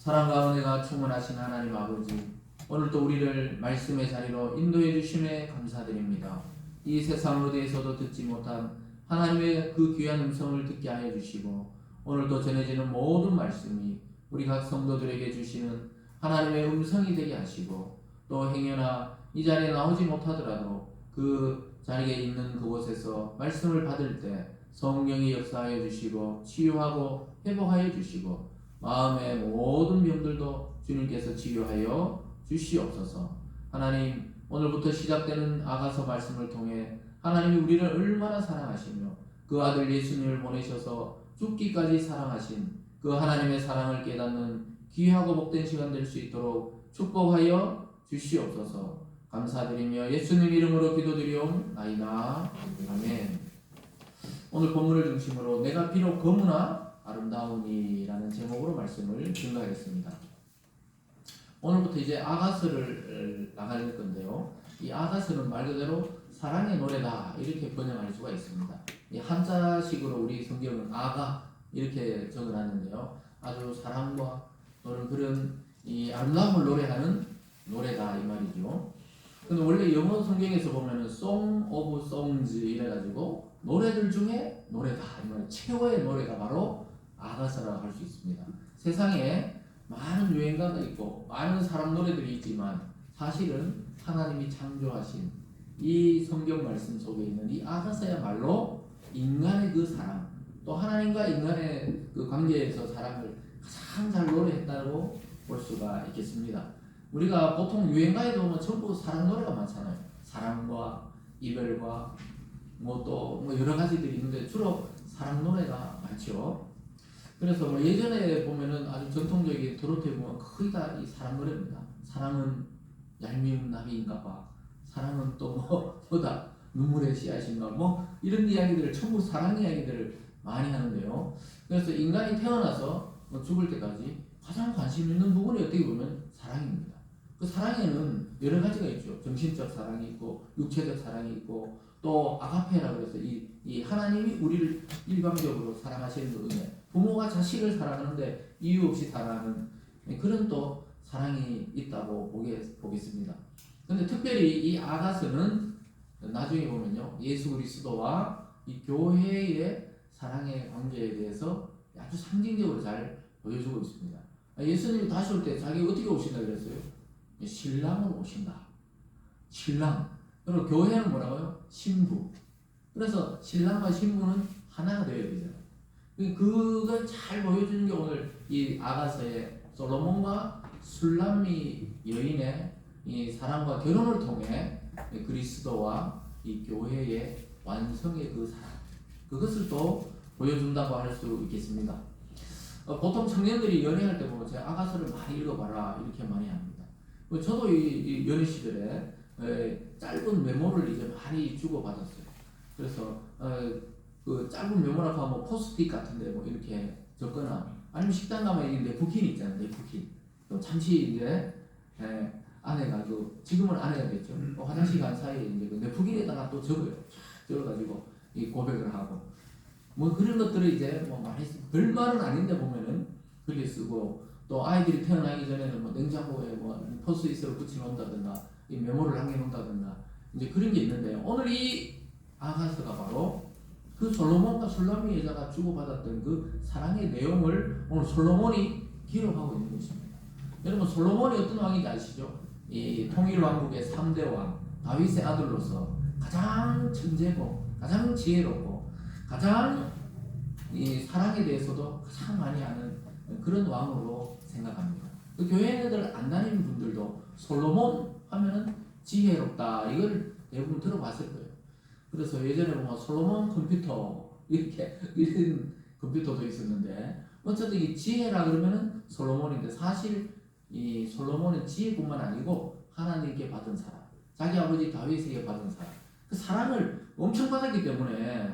사랑과 은혜가 충만하신 하나님 아버지, 오늘도 우리를 말씀의 자리로 인도해 주심에 감사드립니다. 이 세상 어디에서도 듣지 못한 하나님의 그 귀한 음성을 듣게 하여 주시고, 오늘도 전해지는 모든 말씀이 우리 각 성도들에게 주시는 하나님의 음성이 되게 하시고, 또 행여나 이 자리에 나오지 못하더라도 그 자리에 있는 그곳에서 말씀을 받을 때 성령이 역사하여 주시고 치유하고 회복하여 주시고, 마음의 모든 병들도 주님께서 치유하여 주시옵소서. 하나님, 오늘부터 시작되는 아가서 말씀을 통해 하나님이 우리를 얼마나 사랑하시며 그 아들 예수님을 보내셔서 죽기까지 사랑하신 그 하나님의 사랑을 깨닫는 귀하고 복된 시간 될 수 있도록 축복하여 주시옵소서. 감사드리며 예수님 이름으로 기도드리옵나이다. 아멘. 오늘 본문을 중심으로 내가 비록 거무나 아름다우니라는 제목으로 말씀을 증거하겠습니다. 오늘부터 이제 아가서를 나갈 건데요. 이 아가서는 말 그대로 사랑의 노래다 이렇게 번역할 수가 있습니다. 이 한자식으로 우리 성경은 아가 이렇게 적어놨는데요. 아주 사랑과 또는 그런 이 아름다움을 노래하는 노래다 이 말이죠. 근데 원래 영어 성경에서 보면은 Song of Songs 이래가지고 노래들 중에 노래다 이 말, 최고의 노래가 바로 아가서라고 할 수 있습니다. 세상에 많은 유행가가 있고 많은 사랑 노래들이 있지만 사실은 하나님이 창조하신 이 성경 말씀 속에 있는 이 아가서야말로 인간의 그 사랑, 또 하나님과 인간의 그 관계에서 사랑을 가장 잘 노래했다고 볼 수가 있겠습니다. 우리가 보통 유행가에 보면 전부 사랑 노래가 많잖아요. 사랑과 이별과 뭐 여러 가지들이 있는데 주로 사랑 노래가 많죠. 그래서 뭐 예전에 보면은 아주 전통적인 트로트에 보면 거의 다 이 사랑 노래입니다. 사랑은 얄미운 나비인가봐. 사랑은 또 뭐다 눈물의 씨앗인가 뭐 이런 이야기들을 전부 사랑 이야기들을 많이 하는데요. 그래서 인간이 태어나서 죽을 때까지 가장 관심 있는 부분이 어떻게 보면 사랑입니다. 그 사랑에는 여러 가지가 있죠. 정신적 사랑이 있고 육체적 사랑이 있고 또 아가페라고 해서 이 하나님이 우리를 일방적으로 사랑하시는 그 은혜, 부모가 자식을 사랑하는데 이유 없이 사랑하는 그런 또 사랑이 있다고 보겠습니다. 근데 특별히 이 아가서는 나중에 보면요, 예수 그리스도와 이 교회의 사랑의 관계에 대해서 아주 상징적으로 잘 보여주고 있습니다. 예수님이 다시 올 때 자기가 어떻게 오신다 그랬어요? 신랑으로 오신다. 신랑. 그리고 교회는 뭐라고요? 신부. 그래서 신랑과 신부는 하나가 되어야 되잖아요. 그걸 잘 보여주는 게 오늘 이 아가서의 솔로몬과 술람미 여인의 이 사랑과 결혼을 통해 그리스도와 이 교회의 완성의 그 사랑, 그것을 또 보여준다고 할 수 있겠습니다. 보통 청년들이 연애할 때 보면 제가 아가서를 많이 읽어봐라 이렇게 많이 합니다. 저도 이 연애 시절에 짧은 메모를 이제 많이 주고받았어요. 그래서 그 짧은 메모라고 하면 포스트잇 같은데 뭐 이렇게 적거나 아니면 식당 가면 이 냅킨 있잖아요. 냅킨. 또 잠시 이제 아내가 지금은 아내가 됐죠. 화장실 간 사이에 이제 그 냅킨에다가 또 적어요. 적어가지고 이 고백을 하고 뭐 그런 것들을 이제 뭐 많이 쓰고 별말은 아닌데 보면은 그렇게 쓰고 또 아이들이 태어나기 전에는 뭐 냉장고에 뭐 포스트잇을 붙여놓는다든가 이 메모를 남겨놓는다든가 이제 그런 게 있는데 오늘 이 아가서가 바로 그 솔로몬과 술람미 여자가 주고받았던 그 사랑의 내용을 오늘 솔로몬이 기록하고 있는 것입니다. 여러분 솔로몬이 어떤 왕인지 아시죠? 이 통일왕국의 3대 왕 다윗의 아들로서 가장 천재고 가장 지혜롭고 가장 이 사랑에 대해서도 가장 많이 아는 그런 왕으로 생각합니다. 그 교회들 안 다니는 분들도 솔로몬 하면은 지혜롭다 이걸 대부분 들어봤을 거예요. 그래서 예전에 보면 솔로몬 컴퓨터 이렇게 이런 컴퓨터도 있었는데 어쨌든 이 지혜라 그러면은 솔로몬인데 사실 이 솔로몬은 지혜뿐만 아니고 하나님께 받은 사랑, 자기 아버지 다윗에게 받은 사랑, 그 사랑을 엄청 받았기 때문에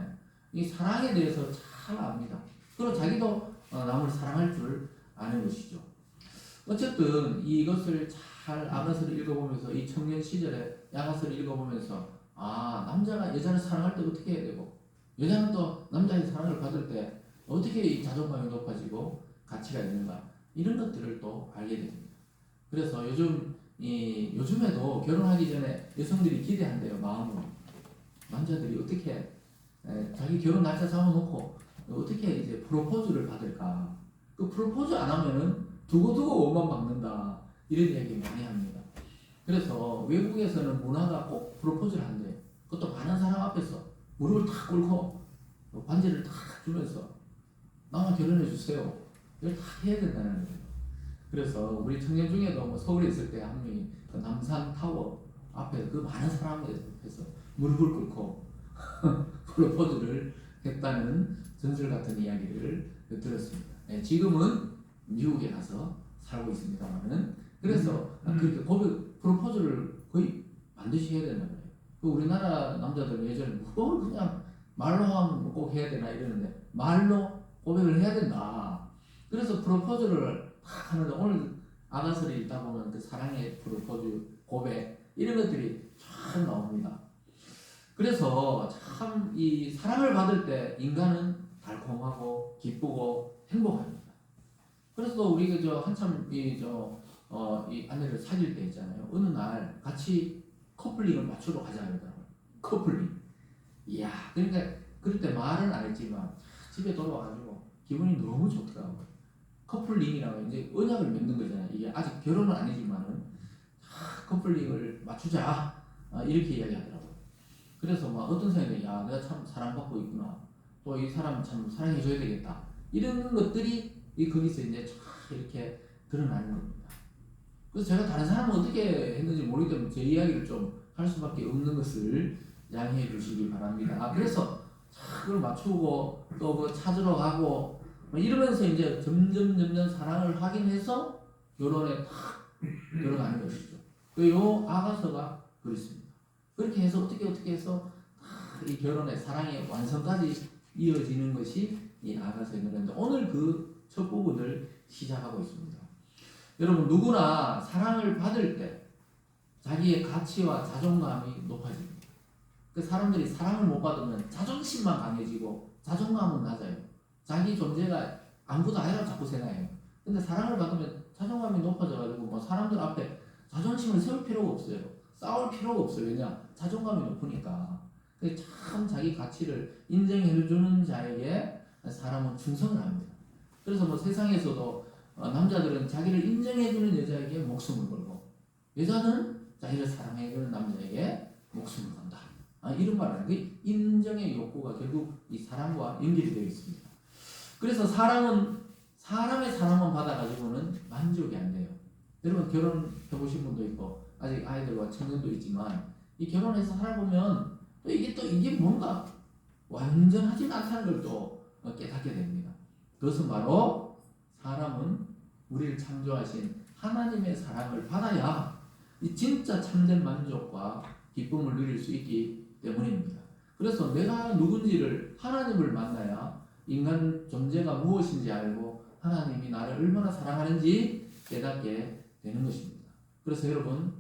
이 사랑에 대해서 잘 압니다. 그리고 자기도 남을 사랑할 줄 아는 것이죠. 어쨌든 이것을 잘 아가서를 읽어보면서 이 청년 시절에 아가서를 읽어보면서 남자가 여자를 사랑할 때 어떻게 해야 되고 여자는 또 남자의 사랑을 받을 때 어떻게 이 자존감이 높아지고 가치가 있는가 이런 것들을 또 알게 됩니다. 그래서 요즘에도 결혼하기 전에 여성들이 기대한대요. 마음으로. 남자들이 어떻게 자기 결혼 날짜 잡아놓고 어떻게 이제 프로포즈를 받을까. 그 프로포즈 안 하면은 두고두고 원만 받는다. 이런 이야기 많이 합니다. 그래서 외국에서는 문화가 꼭 프로포즈를 한대요. 그것도 많은 사람 앞에서 무릎을 탁 꿇고 반지를 탁 주면서 나와 결혼해 주세요. 이걸 다 해야 된다는 거예요. 그래서 우리 청년 중에도 뭐 서울에 있을 때 한 명이 그 남산 타워 앞에 그 많은 사람 앞에서 무릎을 꿇고 프로포즈를 했다는 전설 같은 이야기를 들었습니다. 네, 지금은 미국에 가서 살고 있습니다만은 그래서 그렇게 프로포즈를 거의 반드시 해야 된다는 거예요. 그 우리나라 남자들 예전에 그걸 그냥 말로 하면 꼭 해야 되나 이러는데 말로 고백을 해야 된다. 그래서 프로포즈를 딱 하는데 오늘 아가서를 읽다 보면 그 사랑의 프로포즈, 고백 이런 것들이 참 나옵니다. 그래서 참 이 사랑을 받을 때 인간은 달콤하고 기쁘고 행복합니다. 그래서 우리가 한참 이 아내를 사귈 때 있잖아요. 어느 날 같이 커플링을 맞추러 가자 그러더라고요. 커플링. 이야, 그러니까 그럴 때 말은 안 했지만 집에 돌아와가지고 기분이 너무 좋더라고요. 커플링이라고 이제 언약을 맺는 거잖아요. 이게 아직 결혼은 아니지만은 커플링을 맞추자 이렇게 이야기하더라고요. 그래서 막 어떤 사람이 야 내가 참 사랑받고 있구나. 또 이 사람 참 사랑해줘야 되겠다. 이런 것들이 거기서 이제 쫙 이렇게 드러나는 겁니다. 그래서 제가 다른 사람은 어떻게 했는지 모르기 때문에 제 이야기를 좀 할 수밖에 없는 것을 양해해 주시기 바랍니다. 그래서 그걸 맞추고 또 그 찾으러 가고 이러면서 이제 점점 사랑을 확인해서 결혼에 탁 들어가는 것이죠. 요 아가서가 그렇습니다. 그렇게 해서 어떻게 해서 이 결혼의 사랑의 완성까지 이어지는 것이 이 아가서의 노래인데 오늘 그 첫 부분을 시작하고 있습니다. 여러분 누구나 사랑을 받을 때 자기의 가치와 자존감이 높아집니다. 그 사람들이 사랑을 못 받으면 자존심만 강해지고 자존감은 낮아요. 자기 존재가 아무것도 아니라고 자꾸 생각해요. 근데 사랑을 받으면 자존감이 높아져가지고 뭐 사람들 앞에 자존심을 세울 필요가 없어요. 싸울 필요가 없어요. 왜냐? 자존감이 높으니까. 참 자기 가치를 인정해주는 자에게 사람은 충성을 합니다. 그래서 뭐 세상에서도 남자들은 자기를 인정해주는 여자에게 목숨을 걸고 여자는 자기를 사랑해주는 남자에게 목숨을 건다. 이런 말은 그 인정의 욕구가 결국 이 사랑과 연결이 되어 있습니다. 그래서 사람의 사랑만 받아가지고는 만족이 안 돼요. 여러분 결혼해보신 분도 있고 아직 아이들과 청년도 있지만 이 결혼해서 살아보면 또 이게 뭔가 완전하지 않다는 걸 또 깨닫게 됩니다. 그것은 바로 사람은 우리를 창조하신 하나님의 사랑을 받아야 이 진짜 참된 만족과 기쁨을 누릴 수 있기 때문입니다. 그래서 내가 누군지를 하나님을 만나야 인간 존재가 무엇인지 알고 하나님이 나를 얼마나 사랑하는지 깨닫게 되는 것입니다. 그래서 여러분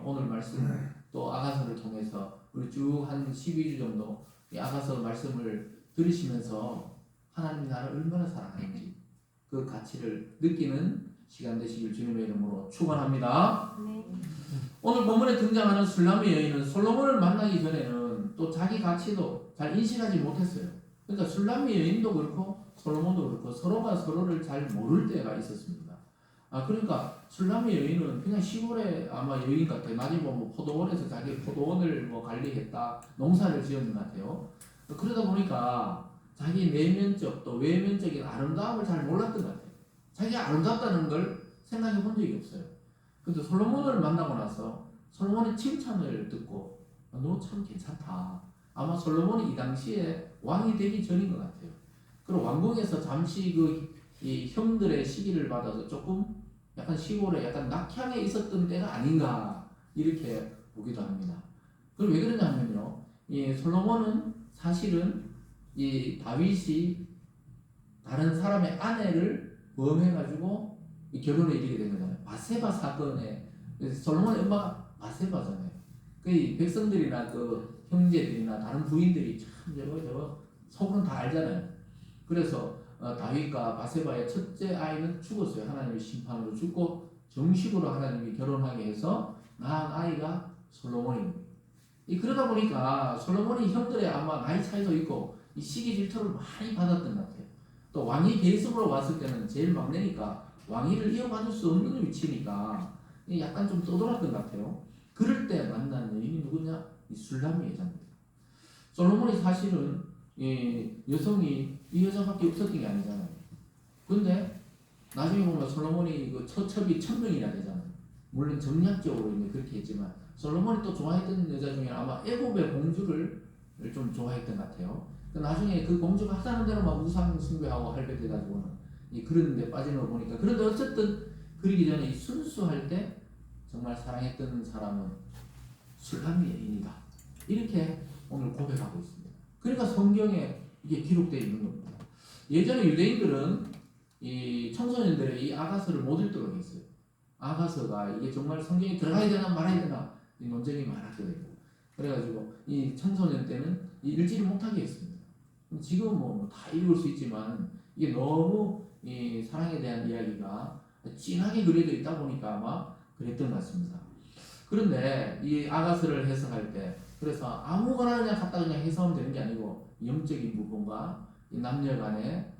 오늘 말씀 또 아가서를 통해서 우리 쭉 한 12주 정도 이 아가서 말씀을 들으시면서 하나님이 나를 얼마나 사랑하는지 그 가치를 느끼는 시간 되시길 주님의 이름으로 축원합니다. 네. 오늘 본문에 등장하는 술람의 여인은 솔로몬을 만나기 전에는 또 자기 가치도 잘 인식하지 못했어요. 그러니까 술람의 여인도 그렇고 솔로몬도 그렇고 서로가 서로를 잘 모를 때가 있었습니다. 그러니까 술람의 여인은 그냥 시골의 아마 여인 같아요. 나중에 뭐 포도원에서 자기 포도원을 뭐 관리했다, 농사를 지었는 것 같아요. 그러다 보니까 자기 내면적 또 외면적인 아름다움을 잘 몰랐던 것 같아요. 자기가 아름답다는 걸 생각해 본 적이 없어요. 근데 솔로몬을 만나고 나서 솔로몬의 칭찬을 듣고 너 참 괜찮다. 아마 솔로몬이 이 당시에 왕이 되기 전인 것 같아요. 그리고 왕궁에서 잠시 이 형들의 시기를 받아서 조금 약간 시골에 약간 낙향에 있었던 때가 아닌가 이렇게 보기도 합니다. 그럼 왜 그러냐면요, 이 솔로몬은 사실은 이 다윗이 다른 사람의 아내를 범해가지고 결혼에 이르게 된 거잖아요. 바세바 사건에 솔로몬의 엄마가 바세바잖아요. 그 백성들이나 그 형제들이나 다른 부인들이 참 저거 속은 다 알잖아요. 그래서 다윗과 바세바의 첫째 아이는 죽었어요. 하나님의 심판으로 죽고 정식으로 하나님이 결혼하게 해서 낳은 아이가 솔로몬입니다. 그러다 보니까 솔로몬이 형들의 아마 나이 차이도 있고 이 시기 질투를 많이 받았던 것 같아요. 또 왕위 계승으로 왔을 때는 제일 막내니까 왕위를 이어받을 수 없는 위치니까 약간 좀 떠돌았던 것 같아요. 그럴 때 만난 여인이 누구냐? 이 술람미 여자입니다. 솔로몬이 사실은 여성이 이 여자밖에 없었던 게 아니잖아요. 근데 나중에 보면 솔로몬이 그 처첩이 1000명이나 되잖아요. 물론 정략적으로 그렇게 했지만 솔로몬이 또 좋아했던 여자 중에 아마 애굽의 공주를 좀 좋아했던 것 같아요. 나중에 그 공주가 하자는 대로 막 우상 숭배하고 할배 돼가지고는 그런 데 빠지는 걸 보니까 그런데 어쨌든 그러기 전에 이 순수할 때 정말 사랑했던 사람은 술람미 여인이다. 이렇게 오늘 고백하고 있습니다. 그러니까 성경에 이게 기록되어 있는 겁니다. 예전에 유대인들은 이 청소년들의 이 아가서를 못 읽도록 했어요. 아가서가 이게 정말 성경에 들어가야 되나 말아야 되나 이 논쟁이 많았거든요. 그래가지고 이 청소년 때는 읽지를 못하게 했습니다. 지금 뭐 다 읽을 수 있지만 이게 너무 이 사랑에 대한 이야기가 진하게 그려져 있다 보니까 아마 그랬던 것 같습니다. 그런데 이 아가서를 해석할 때 그래서 아무거나 그냥 갖다 그냥 해석하면 되는 게 아니고 영적인 부분과 이 남녀 간에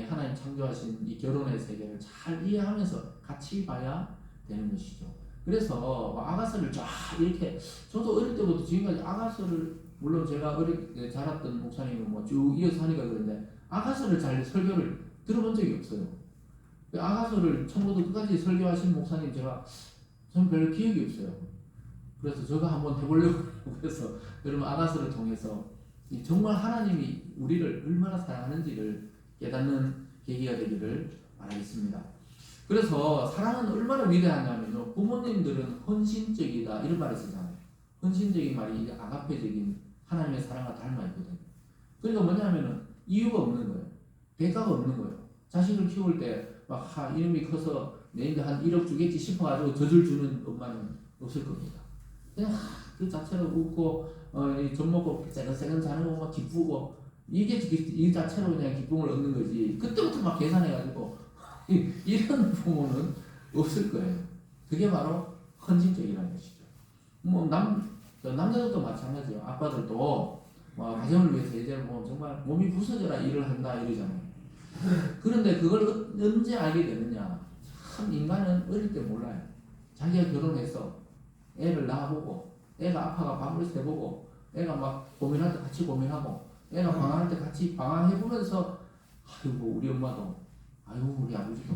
하나님 창조하신 이 결혼의 세계를 잘 이해하면서 같이 봐야 되는 것이죠. 그래서 아가서를 쫙 이렇게 저도 어릴 때부터 지금까지 아가서를 물론 제가 어릴 때 자랐던 목사님은 뭐 쭉 이어서 하니까 그런데 아가서를 잘 설교를 들어본 적이 없어요. 아가서를 처음부터 끝까지 설교하신 목사님 저는 별로 기억이 없어요. 그래서 제가 한번 해보려고 해서 여러분 아가서를 통해서 정말 하나님이 우리를 얼마나 사랑하는지를 깨닫는 계기가 되기를 바라겠습니다. 그래서 사랑은 얼마나 위대하냐면요. 부모님들은 헌신적이다 이런 말을 쓰잖아요. 헌신적인 말이 아가페적인 하나님의 사랑과 닮아 있거든요. 그러니까 뭐냐면은 이유가 없는 거예요. 대가가 없는 거예요. 자식을 키울 때 막 이놈이 커서 내인데 한 1억 주겠지 싶어가지고 젖을 주는 엄마는 없을 겁니다. 그냥 그 자체로 웃고 젖 먹고 새근새근 자는 거 막 기쁘고 이게 이 자체로 그냥 기쁨을 얻는 거지. 그때부터 막 계산해가지고 이런 부모는 없을 거예요. 그게 바로 헌신적이라는 것이죠. 뭐 남자들도 마찬가지예요. 아빠들도 가정을 위해서 이제 뭐 정말 몸이 부서져라 일을 한다 이러잖아요. 그런데 그걸 언제 알게 되느냐? 참 인간은 어릴 때 몰라요. 자기가 결혼해서 애를 낳아보고 애가 아파가 밤을 새보고 애가 막 고민할 때 같이 고민하고 애가 방황할 때 같이 방황해보면서 아이고 우리 엄마도 아이고 우리 아버지도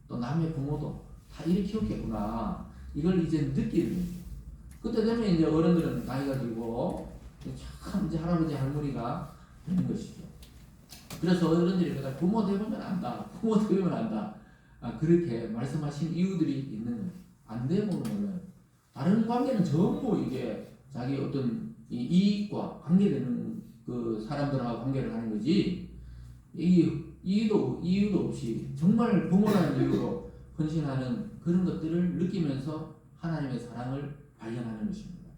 또 남의 부모도 다 이렇게 키웠겠구나 이걸 이제 느끼는 거죠. 그때 되면 이제 어른들은 나이가 들고 참 이제 할아버지 할머니가 되는 것이죠. 그래서 어른들이 그냥 부모 되면 안다 부모 되면 안다 그렇게 말씀하신 이유들이 있는 거예요. 안 되면 몰라요. 다른 관계는 전부 이게 자기 어떤 이익과 관계되는 그 사람들하고 관계를 하는 거지 이유도 없이 정말 부모라는 이유로 헌신하는 그런 것들을 느끼면서 하나님의 사랑을 발견하는 것입니다.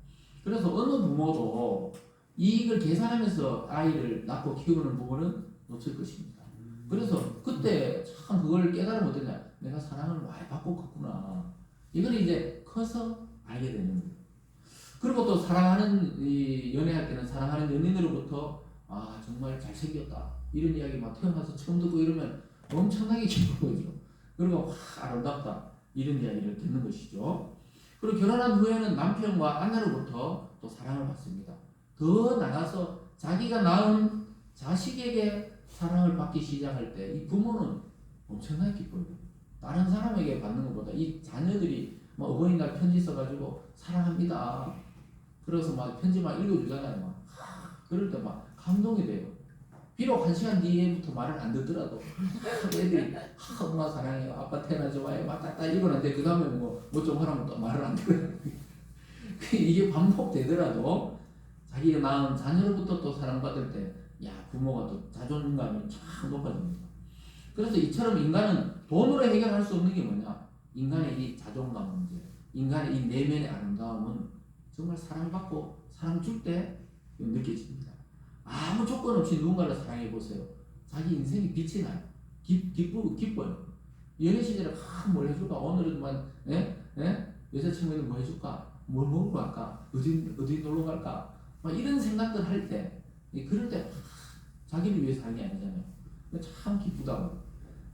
그래서 어느 부모도 이익을 계산하면서 아이를 낳고 키우는 부모는 없을 것입니다. 그래서 그때 참 그걸 깨달으면 어떠냐 내가 사랑을 많이 받고 컸구나 이걸 이제 커서 알게 되는 거예요. 그리고 또 사랑하는 연애할 때는 사랑하는 연인으로부터 정말 잘생겼다 이런 이야기 막 태어나서 처음 듣고 이러면 엄청나게 기쁜 거죠. 그리고 아름답다 이런 이야기를 듣는 것이죠. 그리고 결혼한 후에는 남편과 아내로부터 또 사랑을 받습니다. 더 나아가서 자기가 낳은 자식에게 사랑을 받기 시작할 때 이 부모는 엄청나게 기뻐요. 다른 사람에게 받는 것보다 이 자녀들이 어버이날 편지 써가지고 사랑합니다. 그래서 막 편지 막 읽어주잖아요. 그럴 때 막 감동이 돼요. 비록 1시간 뒤에부터 말을 안 듣더라도 애들이 엄마 사랑해요. 아빠 태어나 좋아해. 막 딱딱 읽어놨는데 그 다음에 뭐 좀 하라면 또 말을 안 들어요. 이게 반복되더라도 자기가 낳은 자녀로부터 또 사랑받을 때 부모가 또 자존감이 참 높아집니다. 그래서 이처럼 인간은 돈으로 해결할 수 없는 게 뭐냐? 인간의 이 자존감 문제, 인간의 이 내면의 아름다움은 정말 사랑받고 사랑 줄 때 느껴집니다. 아무 조건 없이 누군가를 사랑해 보세요. 자기 인생이 빛이 나요. 기뻐요. 연애 시절에 뭘 해줄까? 오늘은 여자친구는 뭐 해줄까? 뭘 먹으러 갈까? 어디 놀러 갈까? 막 이런 생각들 할 때, 그럴 때 자기를 위해서 하는 게 아니잖아요. 참 기쁘다고.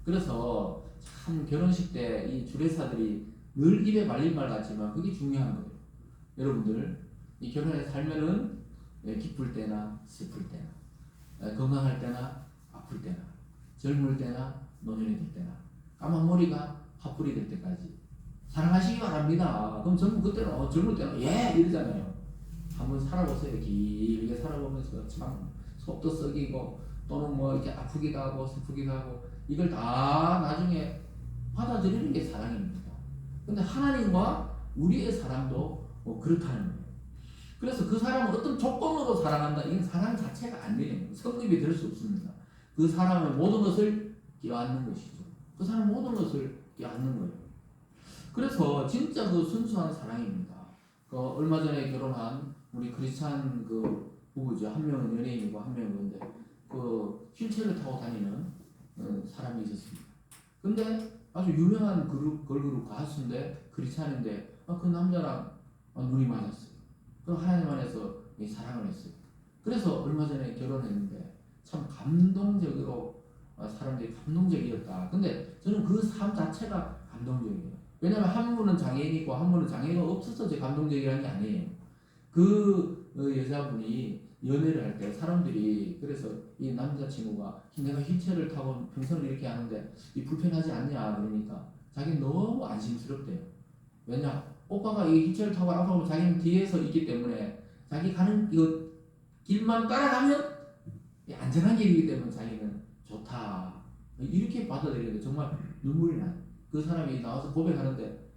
그래서 참 결혼식 때 이 주례사들이 늘 입에 말린 말 같지만 그게 중요한 거예요. 여러분들 이 결혼에 살면은 기쁠 때나 슬플 때나 건강할 때나 아플 때나 젊을 때나 노년이 될 때나 까만 머리가 화풀이 될 때까지 사랑하시기 바랍니다. 그럼 그때는 젊을 때는 이러잖아요. 한번 살아보세요. 길게 살아보면서 참 속도 썩이고 또는 뭐 이렇게 아프기도 하고 슬프기도 하고 이걸 다 나중에 받아들이는 게 사랑입니다. 근데 하나님과 우리의 사랑도 그렇다는 거예요. 그래서 그 사람은 어떤 조건으로 사랑한다. 이건 사랑 자체가 아니에요. 성립이 될 수 없습니다. 그 사람의 모든 것을 껴안는 것이죠. 그 사람 모든 것을 껴안는 거예요. 그래서 진짜 그 순수한 사랑입니다. 얼마 전에 결혼한 우리 크리스찬 그 부부죠. 한 명은 연예인이고 한 명은 근데 그 휠체어를 타고 다니는 사람이 있었습니다. 근데 아주 유명한 걸그룹 가수인데 크리스찬인데 그 남자랑 눈이 맞았어요. 그럼 하나님 안에서 사랑을 했어요. 그래서 얼마 전에 결혼했는데 참 감동적으로 사람들이 감동적이었다. 근데 저는 그 삶 자체가 감동적이에요. 왜냐하면 한 분은 장애인이고 한 분은 장애가 없어서 제 감동적이라는 게 아니에요. 그 여자분이 연애를 할 때 사람들이 그래서 이 남자친구가 내가 휠체어를 타고 평생을 이렇게 하는데 불편하지 않냐 그러니까 자기는 너무 안심스럽대요. 왜냐 오빠가 이 휠체어를 타고 앞으로 자기는 뒤에서 있기 때문에 자기 가는 이 길만 따라가면 안전한 길이기 때문에 자기는 좋다 이렇게 받아들이는데 정말 눈물이 나요. 그 사람이 나와서 고백하는데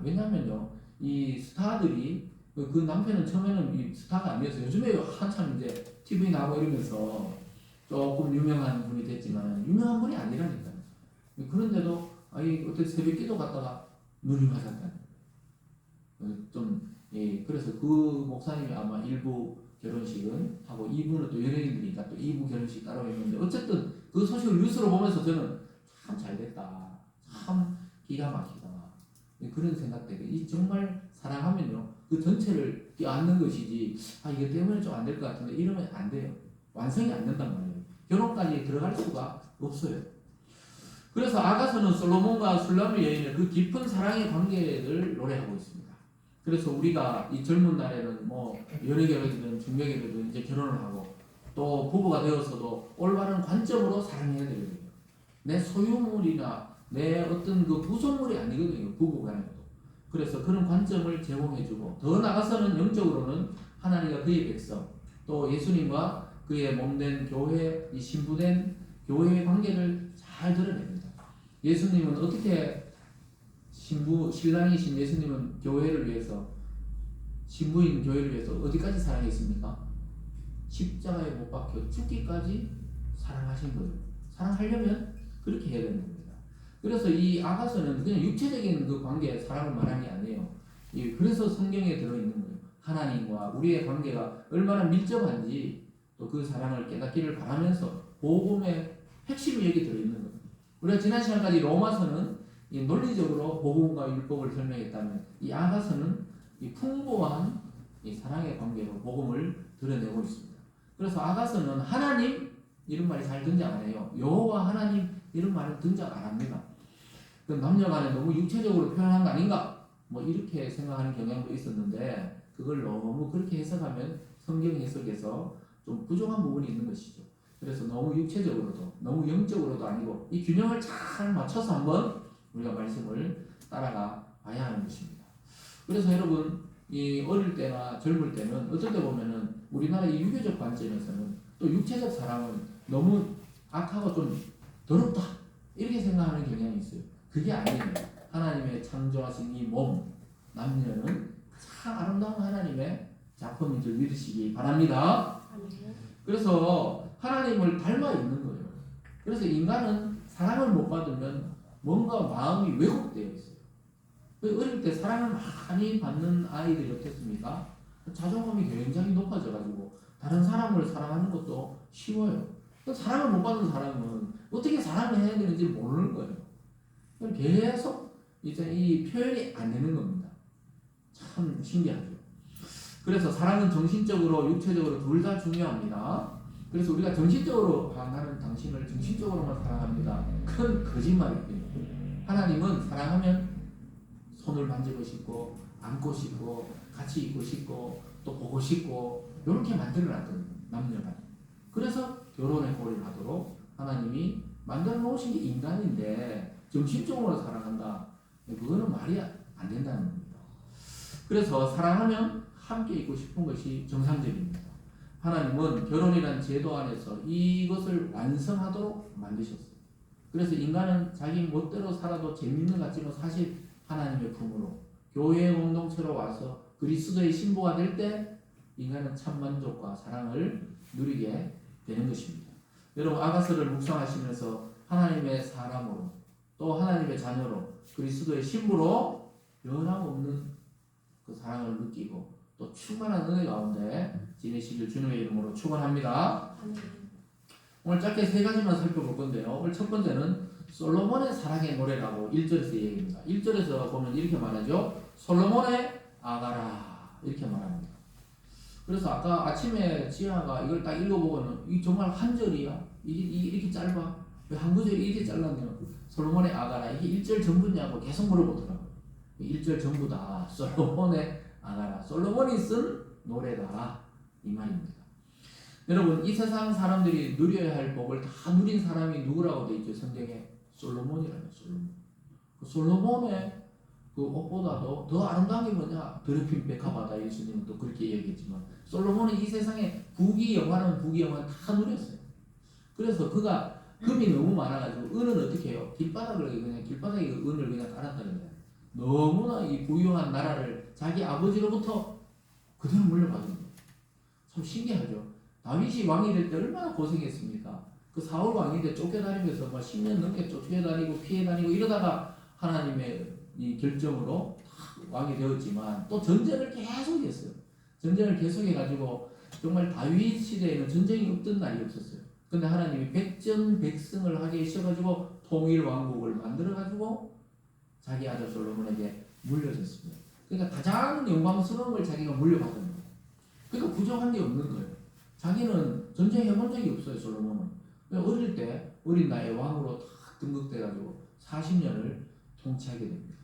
왜냐면요 이 스타들이 그 남편은 처음에는 이 스타가 아니었어요. 요즘에 한참 이제 TV 나오고 이러면서 조금 유명한 분이 됐지만 유명한 분이 아니라니까요. 그런데도 어떻게 새벽 기도 갔다가 눈이 맞았다는 그래서 그 목사님이 아마 일부 결혼식은 하고 2부는 또 연예인들이니까 또 2부 결혼식 따로 했는데 어쨌든 그 소식을 뉴스로 보면서 저는 참 잘됐다. 참 기가 막히다. 그런 생각들이 이 정말 사랑하면요 그 전체를 껴안는 것이지 이게 때문에 좀 안 될 것 같은데 이러면 안 돼요. 완성이 안 된단 말이에요. 결혼까지 들어갈 수가 없어요. 그래서 아가서는 솔로몬과 술람의 여인의 그 깊은 사랑의 관계를 노래하고 있습니다. 그래서 우리가 이 젊은 날에는 뭐 연애 계획이든 중매 계획이든 이제 결혼을 하고 또 부부가 되어서도 올바른 관점으로 사랑해야 되거든요. 내 소유물이나 내 어떤 그 부속물이 아니거든요. 부부간에도. 그래서 그런 관점을 제공해주고 더 나아가서는 영적으로는 하나님과 그의 백성 또 예수님과 그의 몸된 교회 이 신부된 교회의 관계를 잘 드러냅니다. 예수님은 어떻게 신랑이신 예수님은 교회를 위해서 신부인 교회를 위해서 어디까지 사랑했습니까? 십자가에 못 박혀 죽기까지 사랑하신 거예요. 사랑하려면 그렇게 해야 되는 겁니다. 그래서 이 아가서는 그냥 육체적인 그 관계 사랑을 말하는 게 아니에요. 그래서 성경에 들어있는 거예요. 하나님과 우리의 관계가 얼마나 밀접한지 또 그 사랑을 깨닫기를 바라면서 복음의 핵심이 여기 들어있는 거예요. 우리가 지난 시간까지 로마서는 이 논리적으로 복음과 율법을 설명했다면 이 아가서는 이 풍부한 이 사랑의 관계로 복음을 드러내고 있습니다. 그래서 아가서는 하나님 이런 말이 잘 등장 안 해요. 여호와 하나님 이런 말은 등장 안 합니다. 남녀간에 너무 육체적으로 표현한 거 아닌가? 뭐 이렇게 생각하는 경향도 있었는데 그걸 너무 그렇게 해석하면 성경 해석에서 좀 부족한 부분이 있는 것이죠. 그래서 너무 육체적으로도 너무 영적으로도 아니고 이 균형을 잘 맞춰서 한번 우리가 말씀을 따라가 봐야 하는 것입니다. 그래서 여러분 이 어릴 때나 젊을 때는 어떨 때 보면은 우리나라의 유교적 관점에서는 또 육체적 사랑은 너무 악하고 좀 더럽다 이렇게 생각하는 경향이 있어요. 그게 아니에요. 하나님의 창조하신 이 몸 남녀는 참 아름다운 하나님의 작품인 줄 믿으시기 바랍니다. 그래서 하나님을 닮아 있는 거예요. 그래서 인간은 사랑을 못 받으면 뭔가 마음이 왜곡되어 있어요. 어릴 때 사랑을 많이 받는 아이들이 어떻습니까? 자존감이 굉장히 높아져가지고 다른 사람을 사랑하는 것도 쉬워요. 사랑을 못 받는 사람은 어떻게 사랑을 해야 되는지 모르는 거예요. 계속 이제 이 표현이 안 되는 겁니다. 참 신기하죠. 그래서 사랑은 정신적으로 육체적으로 둘 다 중요합니다. 그래서 우리가 정신적으로 나는 당신을 정신적으로만 사랑합니다. 그건 거짓말이에요. 하나님은 사랑하면 손을 만지고 싶고 안고 싶고 같이 있고 싶고 또 보고 싶고 이렇게 만들어놨거든요. 남녀가. 그래서 결혼에 골인을 하도록 하나님이 만들어 놓으신 게 인간인데 정신적으로 사랑한다. 그거는 말이 안 된다는 겁니다. 그래서 사랑하면 함께 있고 싶은 것이 정상적입니다. 하나님은 결혼이라는 제도 안에서 이것을 완성하도록 만드셨어요. 그래서 인간은 자기 멋대로 살아도 재밌는 것 같지만 사실 하나님의 품으로 교회 공동체로 와서 그리스도의 신부가 될 때 인간은 참 만족과 사랑을 누리게 되는 것입니다. 여러분 아가서를 묵상하시면서 하나님의 사람으로 또 하나님의 자녀로 그리스도의 신부로 변함없는 그 사랑을 느끼고 또 충만한 은혜 가운데 지내시길 주님의 이름으로 축원합니다. 오늘 짧게 세 가지만 살펴볼 건데요. 오늘 첫 번째는 솔로몬의 사랑의 노래라고 1절에서 얘기합니다. 1절에서 보면 이렇게 말하죠. 솔로몬의 아가라 이렇게 말합니다. 그래서 아까 아침에 지아가 이걸 딱 읽어보고는 이 정말 한 절이야? 이게 이렇게 짧아? 왜 한 구절이 이렇게 잘랐냐? 솔로몬의 아가라 이게 1절 전부냐고 계속 물어보더라고요. 1절 전부다. 솔로몬의 아가라. 솔로몬이 쓴 노래다. 이 말입니다. 여러분 이 세상 사람들이 누려야 할 복을 다 누린 사람이 누구라고 되어 있죠? 성경에 솔로몬이라는 솔로몬. 그 솔로몬의 그 옷보다도 더 아름다운 게 뭐냐? 더럽힌 백합하다. 예수님은 또 그렇게 얘기했지만 솔로몬은 이 세상에 부귀영화는 다 누렸어요. 그래서 그가 금이 너무 많아가지고 은은 어떻게 해요? 길바닥에 그 은을 그냥 깔았다는 거예요. 너무나 이 부유한 나라를 자기 아버지로부터 그대로 물려받은 거예요. 참 신기하죠. 다윗이 왕이 될 때 얼마나 고생했습니까? 그 사울 왕이 때 쫓겨다니면서 막 10년 넘게 쫓겨다니고 피해 다니고 이러다가 하나님의 이 결정으로 왕이 되었지만 또 전쟁을 계속했어요. 전쟁을 계속해가지고 정말 다윗 시대에는 전쟁이 없던 날이 없었어요. 근데 하나님이 백전백승을 하게 하셔가지고 통일 왕국을 만들어가지고 자기 아들 솔로몬에게 물려줬습니다. 그러니까 가장 영광스러운 걸 자기가 물려받은 거예요. 그러니까 부족한 게 없는 거예요. 자기는 전쟁 해본 적이 없어요. 솔로몬은. 어릴 때 어린 나이에 왕으로 딱 등극돼가지고 40년을 통치하게 됩니다.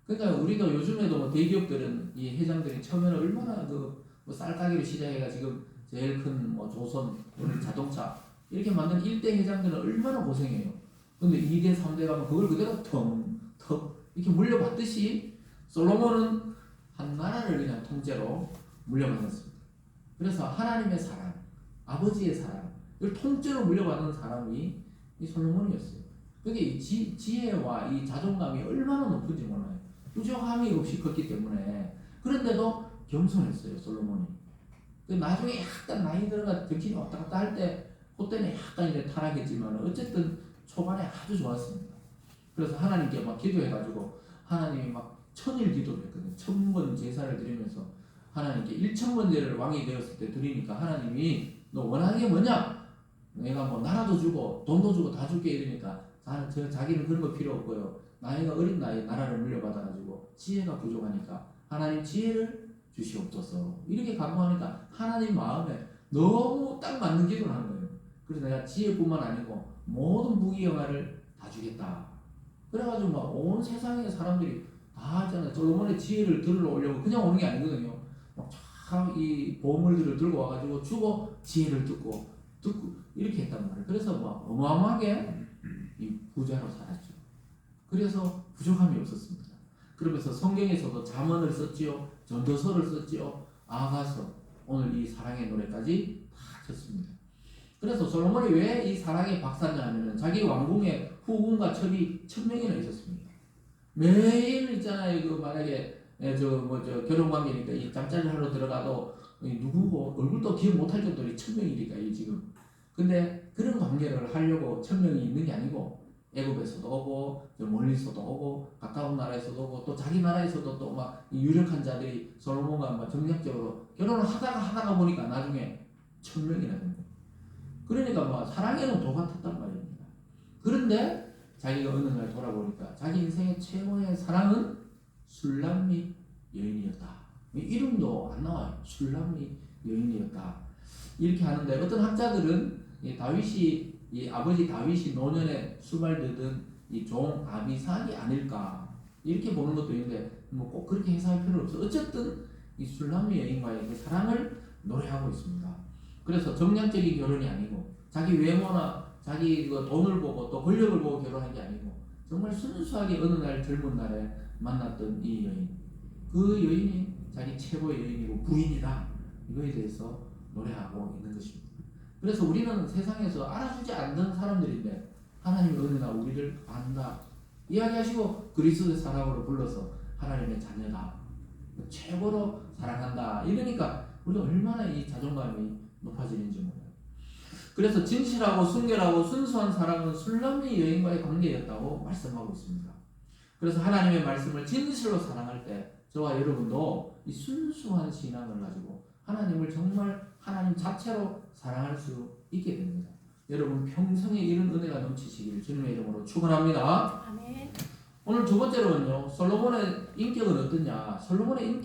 그러니까 우리도 요즘에도 뭐 대기업들은 이 회장들이 처음에는 얼마나 뭐 쌀가게로 시작해가 지금 제일 큰 뭐 조선, 우리 자동차 이렇게 만든 1대 회장들은 얼마나 고생해요. 근데 2대, 3대 가면 그걸 그대로 턱 이렇게 물려받듯이 솔로몬은 한 나라를 그냥 통째로 물려받았습니다. 그래서 하나님의 사랑, 아버지의 사랑, 이걸 통째로 물려받은 사람이 이 솔로몬이었어요. 그게 이 지혜와 이 자존감이 얼마나 높은지 몰라요. 부족함이 없이 컸기 때문에. 그런데도 겸손했어요, 솔로몬이. 나중에 약간 나이 들어가 정신이 왔다 갔다 할 때, 그때는 약간 이제 타락했지만, 어쨌든 초반에 아주 좋았습니다. 그래서 하나님께 막 기도해가지고, 하나님이 막 1000일 기도를 했거든요. 1000번 제사를 드리면서, 하나님께 1000번제를 왕이 되었을 때 드리니까, 하나님이 너 원하는 게 뭐냐? 내가 뭐 나라도 주고, 돈도 주고 다 줄게 이러니까, 자기는 그런 거 필요 없고요. 나이가 어린 나이에 나라를 물려받아가지고 지혜가 부족하니까 하나님 지혜를 주시옵소서. 이렇게 간구하니까 하나님 마음에 너무 딱 맞는 기도를 하는 거예요. 그래서 내가 지혜뿐만 아니고 모든 부귀영화를 다 주겠다. 그래가지고 막 온 세상의 사람들이 다 있잖아요. 솔로몬의 지혜를 들으러 오려고 그냥 오는 게 아니거든요. 막 참 이 보물들을 들고 와가지고 주고 지혜를 듣고 이렇게 했단 말이에요. 그래서 막 어마어마하게 이 부자로 살았죠. 그래서 부족함이 없었습니다. 그러면서 성경에서도 잠언을 썼지요, 전도서를 썼지요, 아가서, 오늘 이 사랑의 노래까지 다 쳤습니다. 그래서 솔로몬이 왜 이 사랑의 박사냐 하면은 자기 왕궁에 후궁과 첩이 1000명이나 있었습니다. 매일 있잖아요. 그 만약에 결혼 관계니까 이 잠자리 하러 들어가도 누구고 얼굴도 기억 못할 정도로 1000명이니까 이 지금. 근데 그런 관계를 하려고 1000명이 있는 게 아니고 애굽에서도 오고 멀리서도 오고 가까운 나라에서도 오고 또 자기 나라에서도 또 막 유력한 자들이 솔로몬과 막 정략적으로 결혼을 하다가 보니까 나중에 1000명이나 된 거예요. 그러니까 막 사랑에는 도가 텄단 말입니다. 그런데 자기가 어느 날 돌아보니까 자기 인생의 최고의 사랑은 술람미 여인이었다. 이름도 안 나와요. 술람미 여인이었다. 이렇게 하는데 어떤 학자들은 이 다윗이 이 아버지 다윗이 노년에 수발되던 이 종 아비삭이 아닐까 이렇게 보는 것도 있는데 뭐 꼭 그렇게 해석할 필요는 없어. 어쨌든 이 술람미 여인과의 그 사랑을 노래하고 있습니다. 그래서 정량적인 결혼이 아니고 자기 외모나 자기 그 돈을 보고 또 권력을 보고 결혼한 게 아니고 정말 순수하게 어느 날 젊은 날에 만났던 이 여인, 그 여인이 자기 최고의 여인이고 부인이다 이거에 대해서 노래하고 있는 것입니다. 그래서 우리는 세상에서 알아주지 않는 사람들인데 하나님이 어느 날 우리를 안다 이야기하시고 그리스도의 사랑으로 불러서 하나님의 자녀다 최고로 사랑한다 이러니까 우리가 얼마나 이 자존감이 높아지는지 몰라요. 그래서 진실하고 순결하고 순수한 사랑은 술람미 여인과의 관계였다고 말씀하고 있습니다. 그래서 하나님의 말씀을 진실로 사랑할 때 저와 여러분도 이 순수한 신앙을 가지고 하나님을 정말 하나님 자체로 사랑할 수 있게 됩니다. 여러분 평생에 이런 은혜가 넘치시기를 주님의 이름으로 축원합니다. 아멘. 오늘 두 번째로는요. 솔로몬의 인격은 어떠냐? 솔로몬의 인격